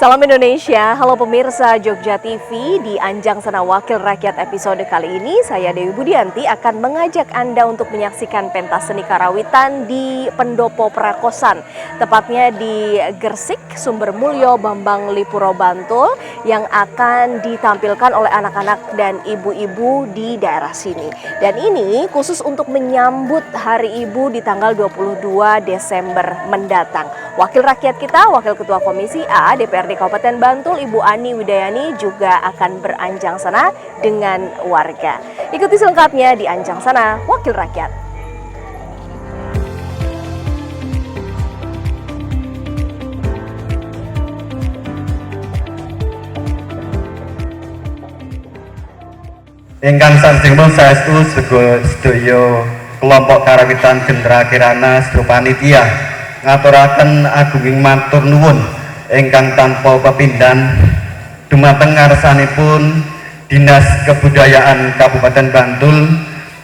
Salam Indonesia, halo pemirsa Jogja TV. Di Anjang Sana Wakil Rakyat episode kali ini, saya Dewi Budianti akan mengajak Anda untuk menyaksikan pentas seni karawitan di Pendopo Prakosan. Tepatnya di Gresik, Sumber Mulyo, Bambang Lipuro, Bantul, yang akan ditampilkan oleh anak-anak dan ibu-ibu di daerah sini. Dan ini khusus untuk menyambut Hari Ibu di tanggal 22 Desember mendatang. Wakil rakyat kita, Wakil Ketua Komisi A DPRD Kabupaten Bantul, Ibu Ani Widayani juga akan beranjang sana dengan warga. Ikuti selengkapnya di Anjang Sana Wakil Rakyat. Ingkang sarjengipun saestu sedaya kelompok karawitan Gendera Kirana sedaya panitia ngaturaken agunging matur nuwun ingkang tanpa pepindhan dumateng ngarsanipun Dinas Kebudayaan Kabupaten Bantul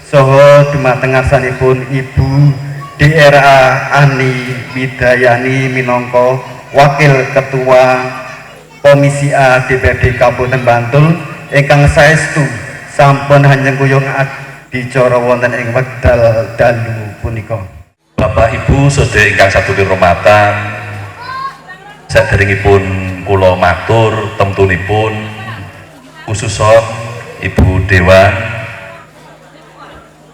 saha dumateng ngarsanipun Ibu DRA Ani Widayani minangka Wakil Ketua Komisi A DPRD Kabupaten Bantul ingkang saestu sampun hanjeng kuyung adicara wonten ing wekdal dalu punika. Bapak Ibu sedaya ingkang satulur rumatan, saderengipun kula matur temtunipun khususon Ibu Dewan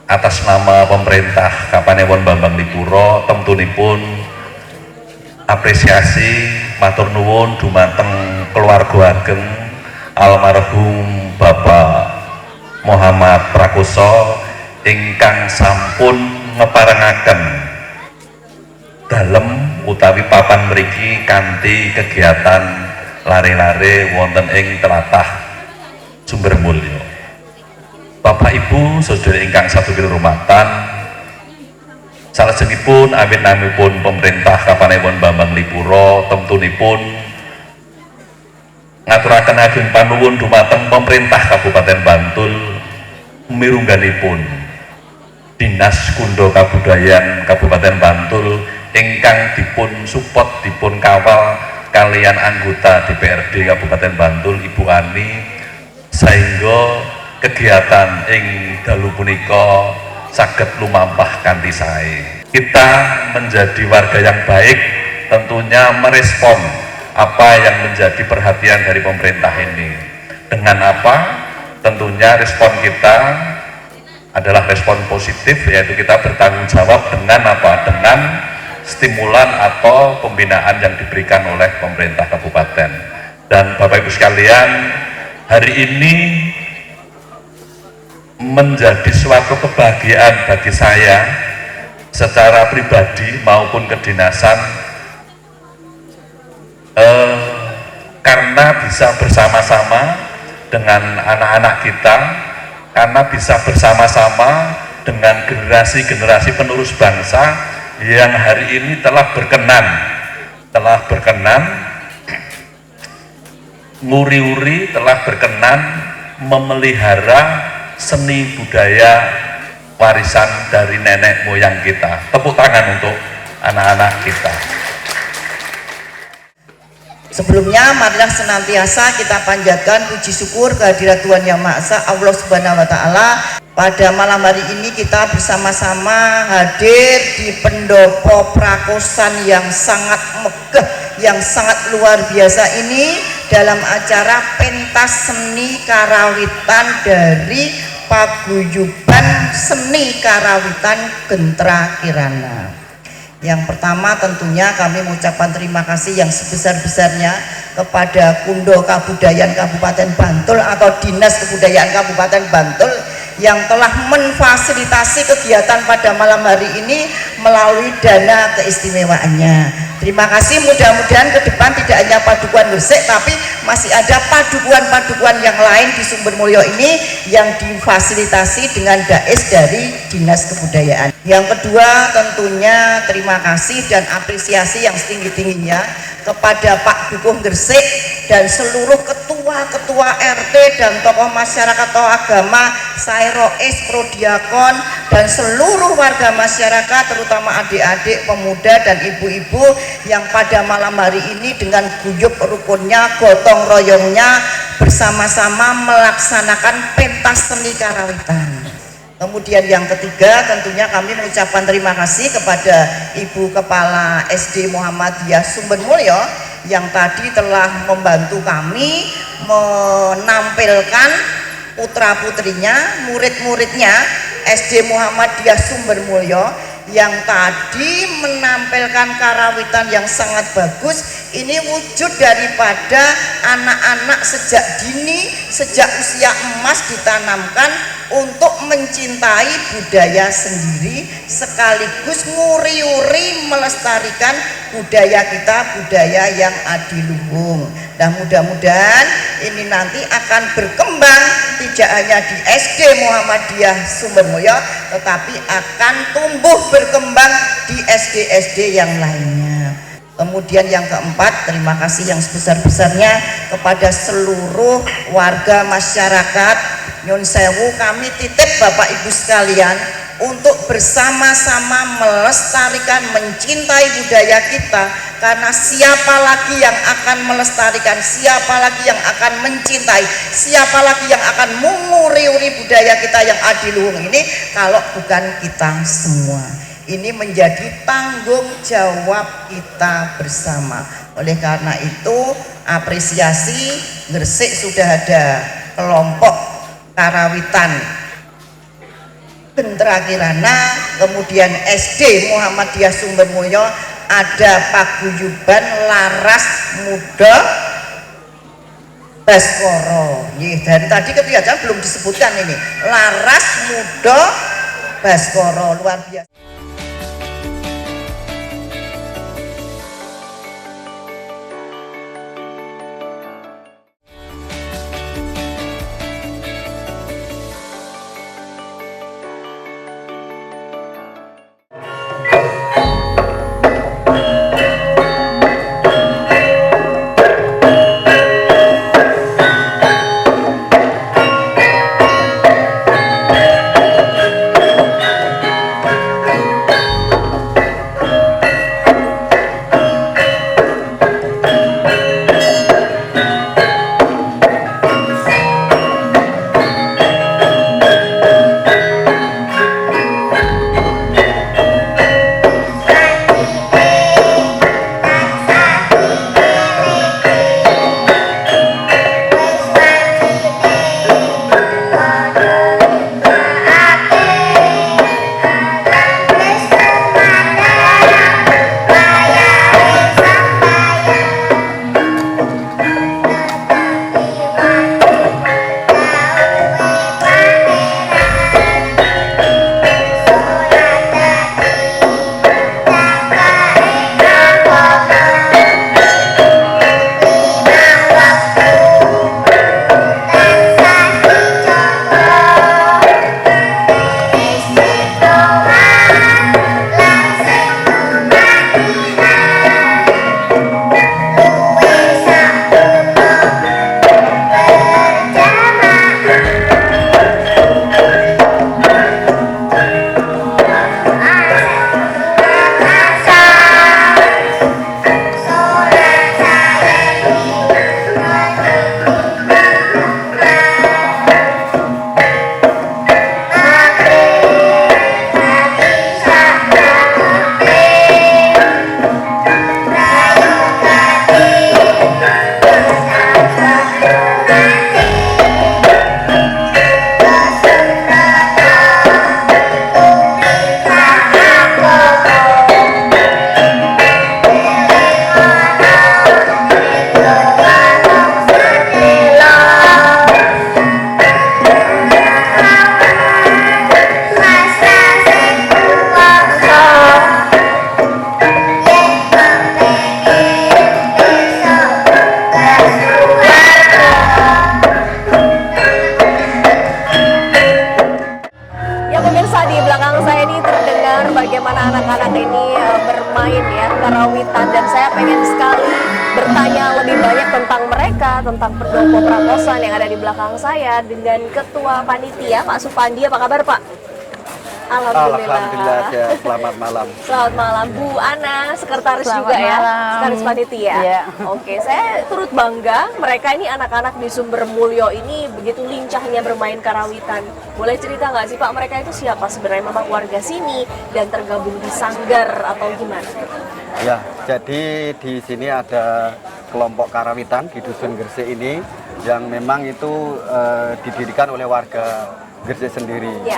atas nama pemerintah Kapanewon Bambang Lipuro temtunipun apresiasi matur nuwun dumateng keluarga ageng almarhum Bapak Muhammad Prakoso ingkang sampun ngeparengaken dalem utawi papan mriki kanthi kegiatan lare-lare wonten ing tlatah Sumber Mulyo. Bapak Ibu sedherek ingkang satulur rumatan, salajengipun awit namipun pemerintah Kapanewon Bambang Lipuro temtunipun ngaturaken ageng panuwun dumateng pemerintah Kabupaten Bantul mirungganipun Dinas Kundo Kabudayan Kabupaten Bantul ingkang dipun support dipun kawal kalian anggota DPRD Kabupaten Bantul Ibu Ani sehingga kegiatan ing dalu punika saged lumampah kanthi sae. Kita menjadi warga yang baik tentunya merespon apa yang menjadi perhatian dari pemerintah ini. Dengan apa? Tentunya respon kita adalah respon positif, yaitu kita bertanggung jawab dengan apa? Dengan stimulan atau pembinaan yang diberikan oleh pemerintah kabupaten. Dan Bapak Ibu sekalian, hari ini menjadi suatu kebahagiaan bagi saya secara pribadi maupun kedinasan karena bisa bersama-sama dengan anak-anak kita, karena bisa bersama-sama dengan generasi-generasi penerus bangsa yang hari ini telah berkenan nguri-uri, telah berkenan memelihara seni budaya warisan dari nenek moyang kita. Tepuk tangan untuk anak-anak kita. Sebelumnya marilah senantiasa kita panjatkan puji syukur kehadirat Tuhan Yang Maha Esa Allah Subhanahu wa taala. Pada malam hari ini kita bersama-sama hadir di Pendopo Prakosan yang sangat megah, yang sangat luar biasa ini dalam acara pentas seni karawitan dari Paguyuban Seni Karawitan Gendera Kirana. Yang pertama tentunya kami mengucapkan terima kasih yang sebesar-besarnya kepada Kundo Kabudayaan Kabupaten Bantul atau Dinas Kebudayaan Kabupaten Bantul yang telah memfasilitasi kegiatan pada malam hari ini melalui dana keistimewaannya. Terima kasih, mudah-mudahan ke depan tidak hanya Padukuhan Gresik tapi masih ada padukuhan-padukuhan yang lain di Sumber Mulyo ini yang difasilitasi dengan dais dari Dinas Kebudayaan. Yang kedua tentunya terima kasih dan apresiasi yang setinggi-tingginya kepada Pak Dukuh Gresik dan seluruh ketua ketua-ketua RT dan tokoh masyarakat atau agama, saya Rois, Prodiakon, dan seluruh warga masyarakat, terutama adik-adik, pemuda, dan ibu-ibu yang pada malam hari ini dengan guyup rukunnya, gotong royongnya, bersama-sama melaksanakan pentas seni karawitan. Kemudian yang ketiga, tentunya kami mengucapkan terima kasih kepada Ibu Kepala SD Muhammadiyah Sumbermulyo yang tadi telah membantu kami menampilkan putra-putrinya, murid-muridnya SD Muhammadiyah Sumbermulyo yang tadi menampilkan karawitan yang sangat bagus. Ini wujud daripada anak-anak sejak dini, sejak usia emas ditanamkan untuk mencintai budaya sendiri sekaligus nguri-uri melestarikan budaya kita, budaya yang adiluhung. Dan mudah-mudahan ini nanti akan berkembang tidak hanya di SD Muhammadiyah Sumbermulyo, tetapi akan tumbuh berkembang di SD-SD yang lainnya. Kemudian yang keempat, terima kasih yang sebesar-besarnya kepada seluruh warga masyarakat Nyun Sewu. Kami titip Bapak Ibu sekalian untuk bersama-sama melestarikan, mencintai budaya kita, karena siapa lagi yang akan melestarikan, siapa lagi yang akan mencintai, siapa lagi yang akan menguri-uri budaya kita yang adiluhung ini kalau bukan kita semua. Ini menjadi tanggung jawab kita bersama. Oleh karena itu, apresiasi, Gresik sudah ada kelompok karawitan Gendra Kirana, kemudian SD Muhammadiyah Sumbermulyo ada paguyuban Laras Muda Baskoro. Dari tadi ketika belum disebutkan ini, Laras Muda Baskoro, luar biasa. Pemirsa, di belakang saya ini terdengar bagaimana anak-anak ini bermain ya karawitan, dan saya pengen sekali bertanya lebih banyak tentang mereka, tentang pendopo prakosan yang ada di belakang saya dengan Ketua Panitia Pak Supandi. Apa kabar Pak? Alhamdulillah ya, selamat malam. Selamat malam Bu Ana, sekretaris Selamat juga ya, malam. sekretaris panitia. Iya. Oke, saya turut bangga mereka ini anak-anak di Sumber Mulyo ini begitu lincahnya bermain karawitan. Boleh cerita nggak sih Pak, mereka itu siapa sebenarnya, memang warga sini dan tergabung di sanggar atau gimana? Ya, jadi di sini ada kelompok karawitan di Dusun Gresik ini yang memang itu didirikan oleh warga Gresik sendiri. Ya.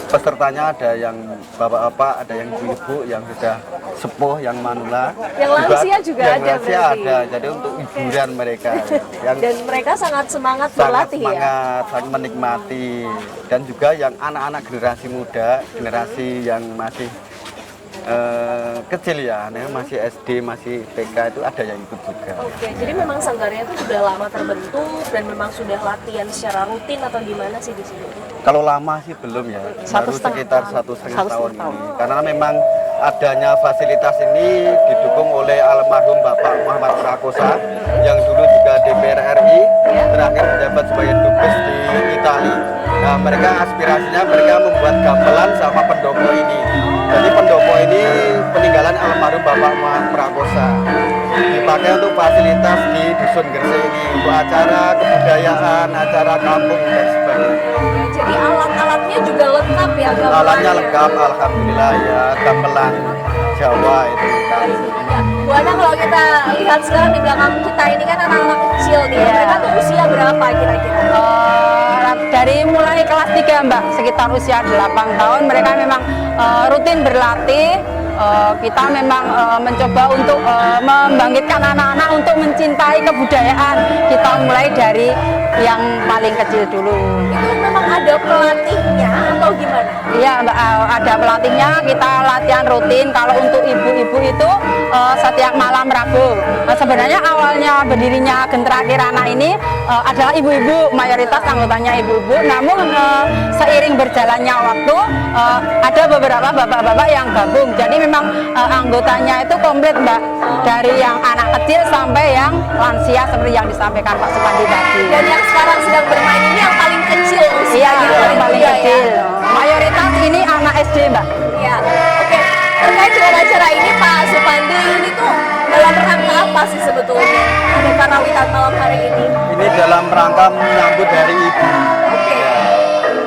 Pesertanya ada yang bapak-bapak, ada yang ibu-ibu yang sudah sepuh, yang manula. Yang lansia juga yang ada lansia berarti. ada. Jadi untuk hiburan mereka. Yang Dan mereka sangat semangat sangat berlatih ya. semangat, sangat menikmati. Dan juga yang anak-anak generasi muda, generasi yang masih kecil ya, masih SD, masih TK itu ada yang ikut juga. Oke, jadi memang sanggarnya itu sudah lama terbentuk dan memang sudah latihan secara rutin atau gimana sih di sini? Kalau lama sih belum ya, baru sekitar 1,5 tahun ini. Karena memang adanya fasilitas ini didukung oleh almarhum Bapak Muhammad Prakosa yang dulu juga DPR RI, terakhir menjabat sebagai dubes di Italia. Nah, mereka aspirasinya mereka membuat gamelan sama pendopo ini. Jadi pendopo ini peninggalan almarhum Bapak Muhammad Prakosa. Dipakai untuk fasilitas di Dusun Gresik ini, untuk acara kebudayaan, acara kampung dan sebagainya. Jadi alat-alatnya juga lengkap ya gamelannya? Alatnya lengkap, alhamdulillah ya, gamelan Jawa itu lengkap. Ya, Bu Ana, kalau kita lihat sekarang di belakang kita ini kan anak-anak kecil nih, Iya. mereka tuh usia berapa kira-kira? Dari mulai kelas 3 Mbak, sekitar usia 8 tahun mereka memang rutin berlatih. Kita memang mencoba untuk membangkitkan anak-anak untuk mencintai kebudayaan. Kita mulai dari yang paling kecil dulu. Itu memang ada pelatihnya atau gimana? Iya Mbak, ada pelatihnya, kita latihan rutin. Kalau untuk ibu-ibu itu setiap malam Rabu. Sebenarnya awalnya berdirinya Gentra Kirana ini adalah ibu-ibu, mayoritas anggotanya ibu-ibu. Namun seiring berjalannya waktu ada beberapa bapak-bapak yang gabung. Jadi memang anggotanya itu komplit Mbak, dari yang anak kecil sampai yang lansia seperti yang disampaikan Pak Supandi tadi. Dan yang sekarang sedang bermain ini yang paling kecil Iya, usianya, yang paling muda kecil. ya? Mayoritas ini anak SD Mbak. Iya. Oke, terkait dengan acara ini Pak Supandi, ini tuh dalam rangka apa sih sebetulnya ada karawitan malam hari ini? Ini dalam rangka menyambut Hari Ibu. Oke.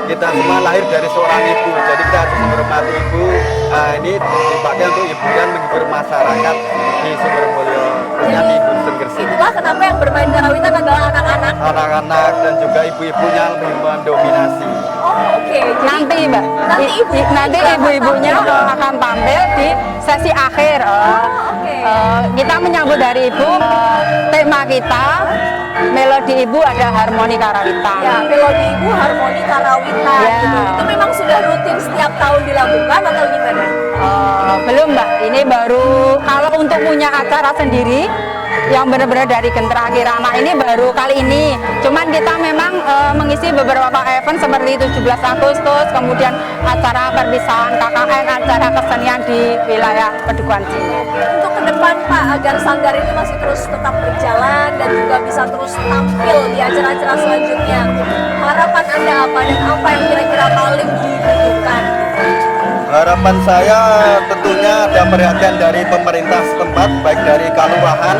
Kita semua lahir dari seorang ibu, jadi kita harus menghormati ibu. Nah, ini dipakai untuk hiburan, menghibur masyarakat di Sumber Mulyo, khususnya di Dusun Gresik. Itulah kenapa yang bermain karawitan adalah anak-anak. Anak-anak dan juga ibu-ibunya lebih mendominasi. Oh, oke. Jadi Nanti Mbak, Nanti ibu-ibu nanti juga ibu-ibunya akan tampil. akan tampil di sesi akhir. oke. Kita menyambut Hari Ibu, tema kita melodi ibu ada harmoni karawitan. Ya, melodi ibu harmoni karawitan Ya. gitu. Itu memang sudah rutin setiap tahun dilakukan atau gimana? Belum Mbak, ini baru kalau untuk punya acara sendiri yang benar-benar dari Gentra Kirana ini baru kali ini. Cuman kita memang mengisi beberapa event seperti 17 Agustus, kemudian acara perpisahan KKN, acara kesenian di wilayah Pedukuhan sini. Untuk ke depan Pak, agar sanggar ini masih terus tetap berjalan dan juga bisa terus tampil di acara-acara selanjutnya, harapan Anda apa dan apa yang kira-kira paling dibutuhkan? Harapan saya tentunya ada perhatian dari pemerintah setempat, baik dari kelurahan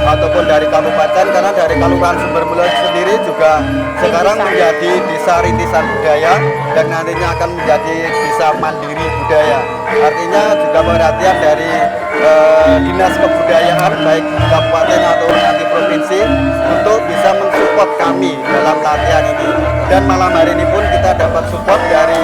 ataupun dari kabupaten, karena dari Kelurahan Sumber Mulyo sendiri juga sekarang menjadi desa rintisan budaya dan nantinya akan menjadi desa mandiri budaya. Artinya juga perhatian dari dinas kebudayaan baik kabupaten atau nanti provinsi untuk bisa mensupport kami dalam latihan ini. Dan malam hari ini pun kita dapat support dari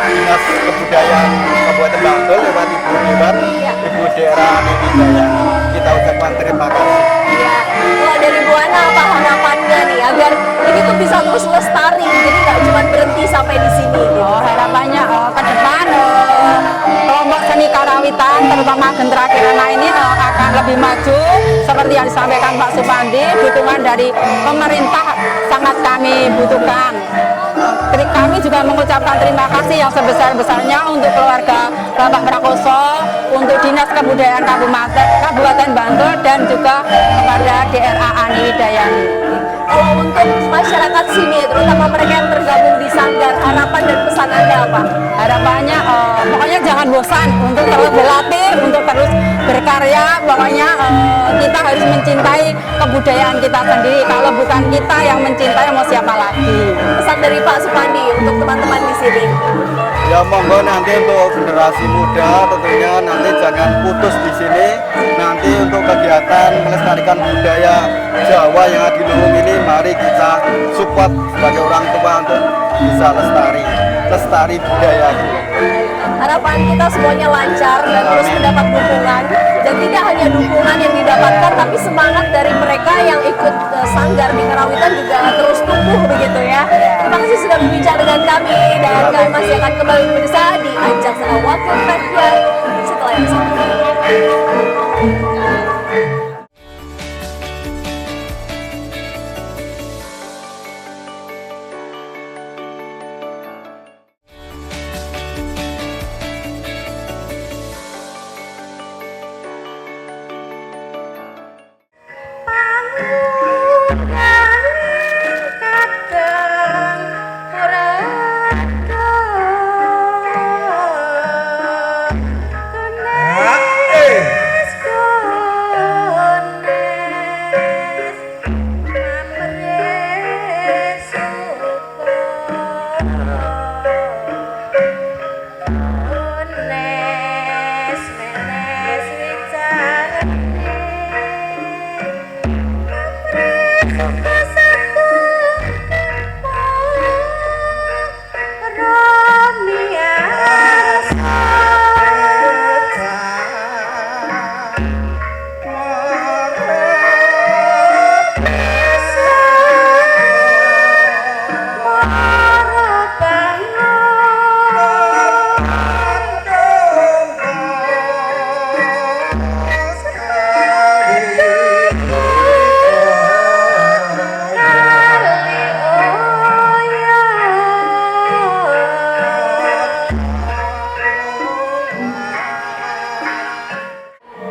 dinas kebudayaan Kabupaten Bantul lewat Ibu Dewan, Ibu Daerah Nidijaya. Kita ucapkan terima kasih. Ya, kalau dari Bu Ana apa harapannya nih agar ini tuh bisa terus lestari, jadi nggak cuma berhenti sampai di sini gitu. Harapannya ke depan kelompok seni karawitan terutama Gentra Kirana ini akan lebih maju seperti yang disampaikan Pak Supandi. Dukungan dari pemerintah sangat kami butuhkan. Kami juga mengucapkan terima kasih yang sebesar-besarnya untuk keluarga Bapak Prakoso untuk Dinas Kebudayaan Kabupaten Bantul dan juga kepada DRA Ani Widayani. Kalau untuk masyarakat sini, terutama mereka yang tergabung di Sanggar, harapan dan pesan Anda apa? Harapannya pokoknya jangan bosan untuk terus berlatih, untuk terus berkarya. Pokoknya kita harus mencintai kebudayaan kita sendiri. Kalau bukan kita yang mencintai, mau siapa lagi? Pesan dari Pak Supandi untuk teman-teman di sini. Ya monggo nanti untuk generasi muda tentunya nanti jangan putus di sini. Nanti untuk kegiatan melestarikan budaya Jawa yang ada di Luwung ini, mari kita support sebagai orang tua untuk bisa lestari budaya ini. Harapan kita semuanya lancar dan terus mendapat dukungan, dan tidak hanya dukungan yang didapatkan tapi semangat dari mereka yang ikut Sanggar di Karawitan juga terus tumbuh begitu ya. Terima kasih sudah berbincang dengan kami, dan kami masih akan kembali bersama di Anjang Sana Wakil Rakyat setelah yang satu ini.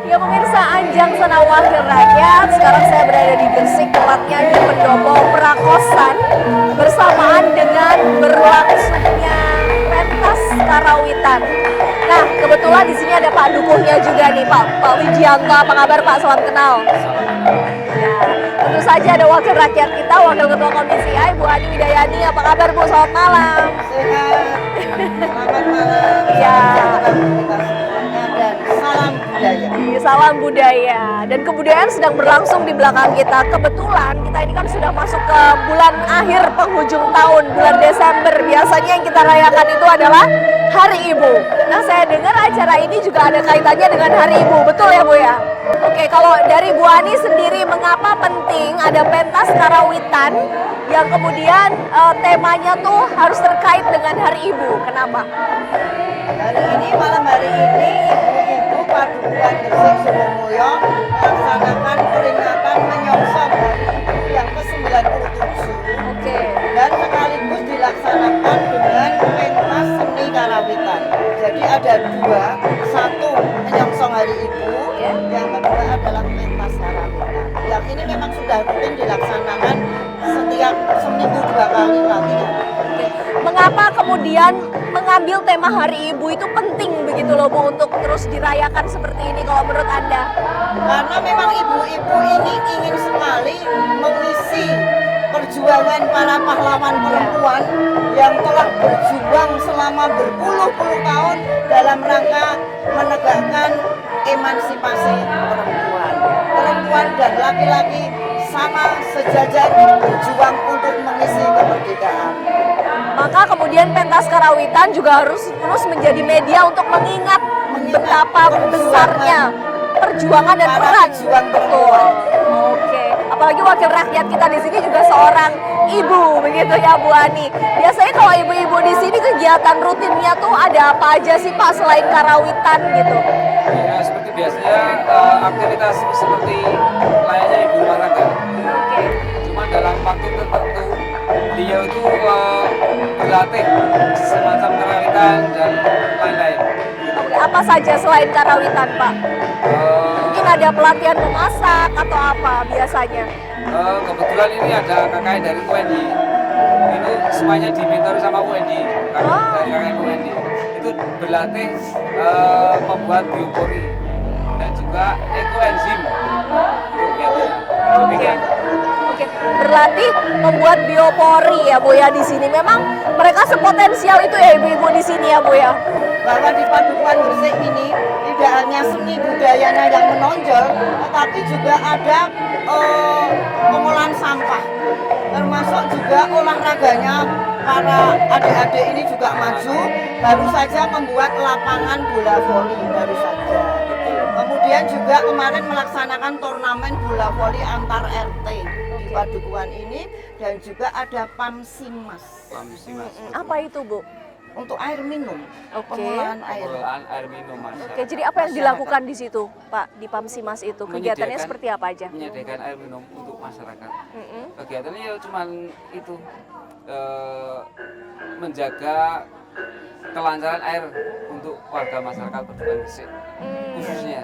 Ya pemirsa Anjang Sana Wakil Rakyat, sekarang saya berada di Gresik, tepatnya di Pendopo Prakosan, bersamaan dengan berlangsungnya pentas Karawitan. Nah, kebetulan di sini ada Pak Dukuhnya juga nih, Pak Wijianto. Apa kabar Pak? Salam kenal. Ya, tentu saja ada Wakil Rakyat kita, Wakil Ketua Komisi A, Ibu Ani Widayani. Apa kabar Bu? Selamat malam. Sehat. Selamat malam. Ya. Salam budaya. Salam budaya, dan kebudayaan sedang berlangsung di belakang kita. Kebetulan kita ini kan sudah masuk ke bulan akhir penghujung tahun, bulan Desember. Biasanya yang kita rayakan itu adalah Hari Ibu. Nah, saya dengar acara ini juga ada kaitannya dengan Hari Ibu, betul ya Bu ya? Oke, kalau dari Bu Ani sendiri, mengapa penting ada pentas Karawitan yang kemudian temanya tuh harus terkait dengan Hari Ibu? Kenapa? Malam hari ini ibu-ibu Padukuhan Gresik Surabaya melaksanakan peringatan menyongsong Hari Ibu yang ke-97. Oke. Dan sekaligus dilaksanakan dengan pentas seni Karawitan. Jadi ada dua, satu menyongsong Hari Ibu, yang kedua adalah pentas Karawitan. Yang ini memang sudah rutin dilaksanakan setiap seminggu 2 kali latihan. Mengapa kemudian mengambil tema Hari Ibu itu penting begitu loh Bu, untuk terus dirayakan seperti ini kalau menurut Anda? Karena memang ibu-ibu ini ingin sekali mengisi perjuangan para pahlawan perempuan yang telah berjuang selama berpuluh-puluh tahun dalam rangka menegakkan emansipasi perempuan. Perempuan dan laki-laki sama sejajar berjuang untuk mengisi kemerdekaan. Maka kemudian pentas Karawitan juga harus terus menjadi media untuk mengingat betapa besarnya perjuangan dan para peran. pejuang Betul. perempuan. Oke. Apalagi wakil rakyat kita di sini juga seorang ibu, begitu ya Bu Ani. Biasanya kalau ibu-ibu di sini kegiatan rutinnya tuh ada apa aja sih Pak selain Karawitan gitu? Ya, seperti biasanya aktivitas seperti layaknya ibu rumah tangga. Oke. Cuma dalam waktu tertentu beliau itu berlatih semacam karawitan dan lain-lain. Oke. apa saja selain karawitan, Pak? Eh, Mungkin ada pelatihan memasak atau apa biasanya? Kebetulan ini ada KKN dari UNI. Ini semuanya dimentori sama UNI, dari KKN UNI. Itu berlatih membuat biopori dan juga ekoenzim. Itu biasanya. Demikian. Oke, berlatih membuat biopori ya Bu ya di sini. Memang mereka sepotensial itu ya ibu-ibu di sini ya Bu ya. Bahwa di Padukuhan Gresik ini tidak hanya seni budayanya yang menonjol, tetapi juga ada pengolahan sampah, termasuk juga olahraganya. Para adik-adik ini juga maju, baru saja membuat lapangan bola voli baru saja. Kemudian juga kemarin melaksanakan turnamen bola voli antar RT di Padukuhan ini, dan juga ada PAMSIMAS Apa itu Bu? untuk air minum, Oke. pengolahan air. Pengelolaan air minum masyarakat. Oke, jadi apa yang dilakukan di situ Pak di PAMSIMAS itu? Kegiatannya Menyediakan- seperti apa aja? Menyediakan air minum untuk masyarakat. Mm-mm. Kegiatannya ya cuman itu menjaga kelancaran air untuk warga masyarakat Padukuhan Gresik khususnya.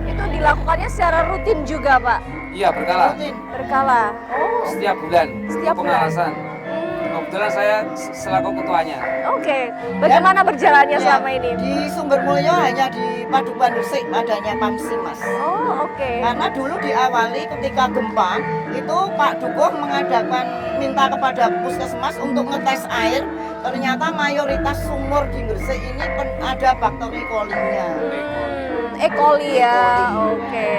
Itu dilakukannya secara rutin juga Pak? Iya berkala Berkala? Oh, setiap bulan Setiap untuk bulan? pengalasan. Kebetulan saya selaku ketuanya. oke. Bagaimana berjalannya Ya, selama ini? di Sumbermulyo hanya di Padukuhan Gresik adanya PAMSIMAS. Oh, oke. Karena dulu diawali ketika gempa itu Pak Dukuh mengadakan minta kepada puskesmas untuk ngetes air. Ternyata mayoritas sumur di Gresik ini ada bakteri coli-nya. E. coli ya, oke.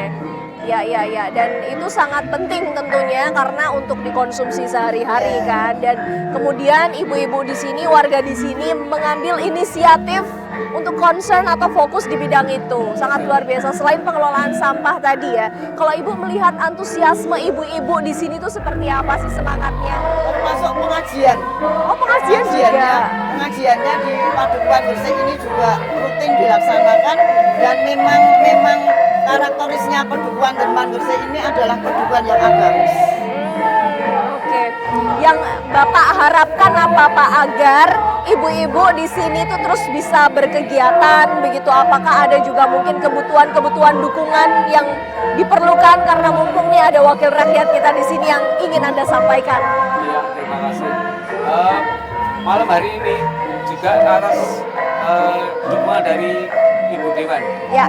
Ya. Dan itu sangat penting tentunya karena untuk dikonsumsi sehari-hari kan. Dan kemudian ibu-ibu di sini, warga di sini mengambil inisiatif untuk concern atau fokus di bidang itu. Sangat luar biasa. Selain pengelolaan sampah tadi ya, kalau ibu melihat antusiasme ibu-ibu di sini tuh seperti apa sih semangatnya? Termasuk pengajian. Oh, pengajian juga. Pengajiannya di Padukuhan Gresik ini juga rutin dilaksanakan, dan memang karakterisnya Padukuhan Denman Gresik ini adalah padukuhan yang agamis. Oke. Yang Bapak harapkan apa Pak agar ibu-ibu di sini tuh terus bisa berkegiatan begitu? Apakah ada juga mungkin kebutuhan dukungan yang diperlukan karena mumpung nih ada wakil rakyat kita di sini yang ingin Anda sampaikan? Iya, terima kasih. Malam hari ini juga atas dukungan dari Ibu Dewan Ya.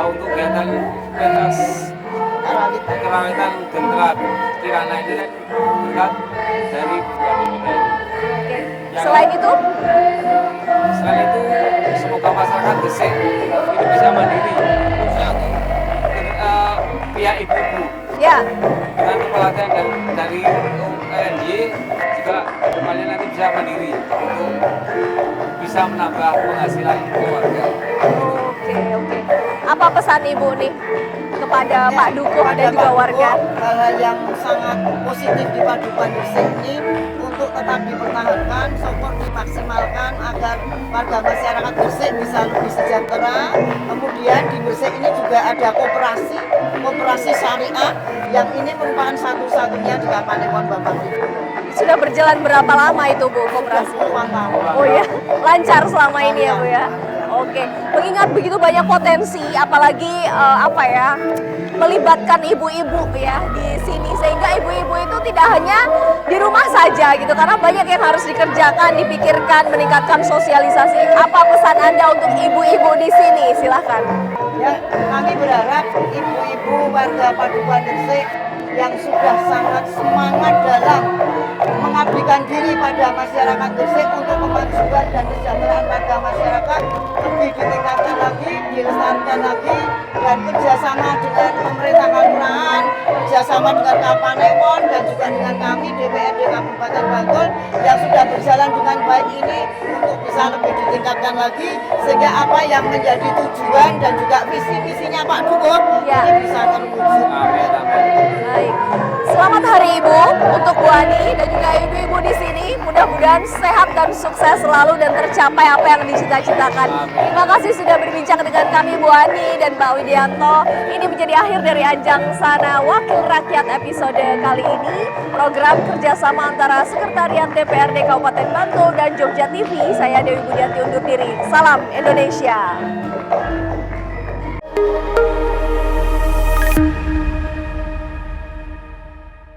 untuk kegiatan pentas kerawitan Gendera Kirana ini kan berkat dari Oke. Yang- Selain itu, selain itu semoga masyarakat Gresik ini bisa mandiri khususnya untuk pihak ibu-ibu ya. dengan kepelatihan dari UNY juga kedepannya nanti bisa mandiri untuk bisa menambah penghasilan keluarga. Oke. Apa pesan Ibu nih kepada Pak Dukuh dan juga warga? Hal yang sangat positif di Padukuhan Gresik ini untuk tetap dipertahankan, support dimaksimalkan agar warga masyarakat Gresik bisa lebih sejahtera. Kemudian di Gresik ini juga ada koperasi syariah yang ini merupakan satu-satunya di Kapanewon Bapak Ibu. Sudah berjalan berapa lama itu Bu koperasi? 10 tahun. Oh ya, lancar selama ini ya Bu ya. Oke, mengingat begitu banyak potensi, apalagi melibatkan ibu-ibu ya di sini, sehingga ibu-ibu itu tidak hanya di rumah saja gitu, karena banyak yang harus dikerjakan, dipikirkan, meningkatkan sosialisasi. Apa pesan Anda untuk ibu-ibu di sini? Silahkan. Ya, kami berharap ibu-ibu warga Padukuhan Gresik yang sudah sangat semangat dalam mengabdikan diri pada masyarakat Gresik untuk kemajuan dan kesejahteraan warga masyarakat lebih ditingkatkan lagi, dilestarikan lagi, dan kerjasama dengan pemerintah kelurahan, kerjasama dengan Kapanewon dan juga dengan kami DPRD Kabupaten Bantul yang sudah berjalan dengan baik ini untuk bisa lebih ditingkatkan lagi, sehingga apa yang menjadi tujuan dan juga visi-misinya Pak Dukuh Ya. ini bisa terwujud. Amin, amin. Baik. Selamat Hari Ibu untuk Bu Ani dan juga ibu-ibu di sini. Mudah-mudahan sehat dan sukses selalu dan tercapai apa yang dicita-citakan. Terima kasih sudah berbincang dengan kami Bu Ani dan Mbak Widianto. Ini menjadi akhir dari Anjang Sana Wakil Rakyat episode kali ini. Program kerjasama antara Sekretariat DPRD Kabupaten Bantul dan Jogja TV. Saya Dewi Budianti undur diri. Salam Indonesia.